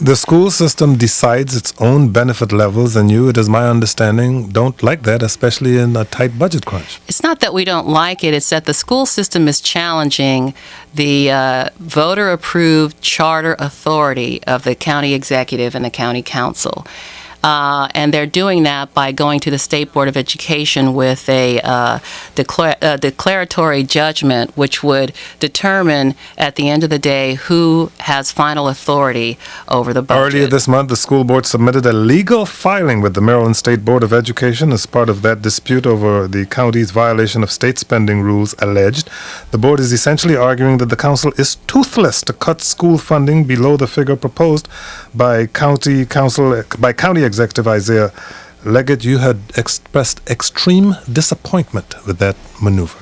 The school system decides its own benefit levels, and you, it is my understanding, don't like that, especially in a tight budget crunch. It's not that we don't like it, it's that the school system is challenging the voter-approved charter authority of the county executive and the county council. And they're doing that by going to the State Board of Education with a declaratory judgment, which would determine at the end of the day who has final authority over the budget. Earlier this month, the school board submitted a legal filing with the Maryland State Board of Education as part of that dispute over the county's violation of state spending rules alleged. The board is essentially arguing that the council is toothless to cut school funding below the figure proposed by county Executive Isaiah Leggett. You had expressed extreme disappointment with that maneuver.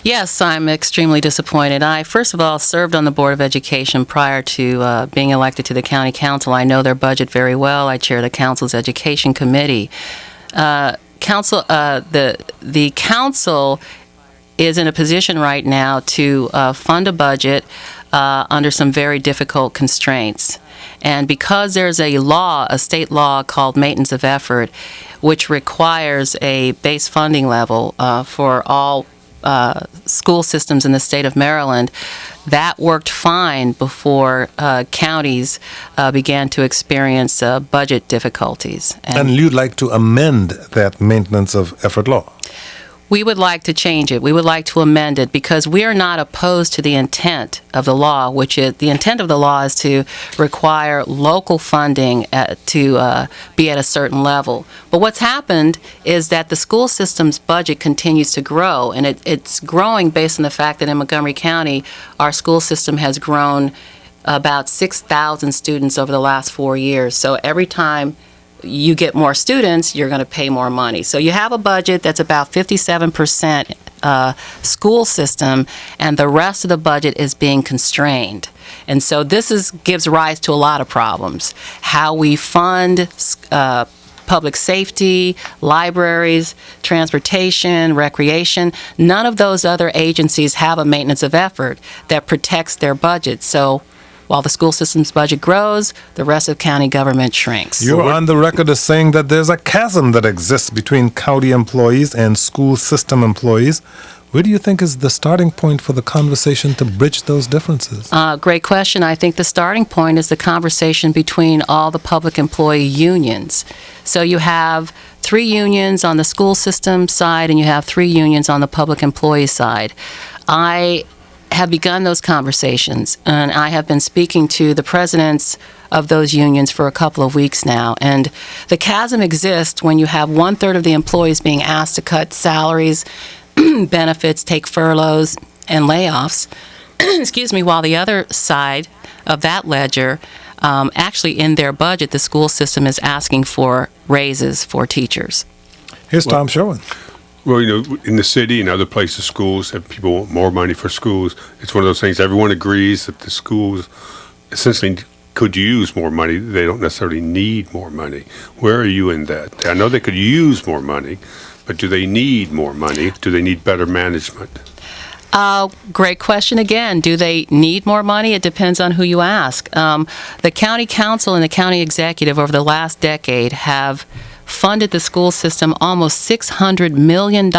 Yes, I'm extremely disappointed. I, first of all, served on the Board of Education prior to being elected to the County Council. I know their budget very well. I chair the Council's Education Committee. The Council is in a position right now to fund a budget under some very difficult constraints. And because there's a law, a state law called Maintenance of Effort, which requires a base funding level for all school systems in the state of Maryland, that worked fine before counties began to experience budget difficulties. And you'd like to amend that Maintenance of Effort law? We would like to change it. We would like to amend it because we are not opposed to the intent of the law, which is the intent of the law is to require local funding to be at a certain level. But what's happened is that the school system's budget continues to grow, and it's growing based on the fact that in Montgomery County, our school system has grown about 6,000 students over the last 4 years. So every time you get more students, you're going to pay more money. So you have a budget that's about 57% school system, and the rest of the budget is being constrained. And so this gives rise to a lot of problems. How we fund public safety, libraries, transportation, recreation, none of those other agencies have a maintenance of effort that protects their budget. So while the school system's budget grows, the rest of county government shrinks. You're on the record as saying that there's a chasm that exists between county employees and school system employees. Where do you think is the starting point for the conversation to bridge those differences? Great question. I think the starting point is the conversation between all the public employee unions. So you have 3 unions on the school system side, and you have 3 unions on the public employee side. I have begun those conversations, and I have been speaking to the presidents of those unions for a couple of weeks now. And the chasm exists when you have 1/3 of the employees being asked to cut salaries, benefits, take furloughs, and layoffs, excuse me, while the other side of that ledger, actually in their budget, the school system is asking for raises for teachers. Here's Tom Sherwin. Well, in the city and other places, schools, if people want more money for schools, it's one of those things everyone agrees that the schools essentially could use more money. They don't necessarily need more money. Where are you in that? I know they could use more money, but do they need more money? Do they need better management? Great question again. Do they need more money? It depends on who you ask. The county council and the county executive over the last decade have funded the school system almost $600 million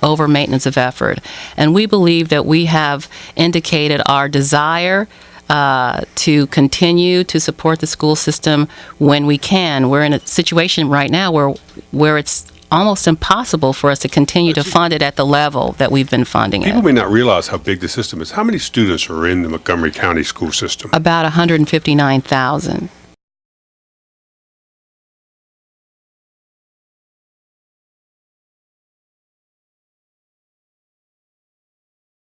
over maintenance of effort. And we believe that we have indicated our desire to continue to support the school system when we can. We're in a situation right now where it's almost impossible for us to continue to fund it at the level that we've been funding it. People may not realize how big the system is. How many students are in the Montgomery County school system? About 159,000.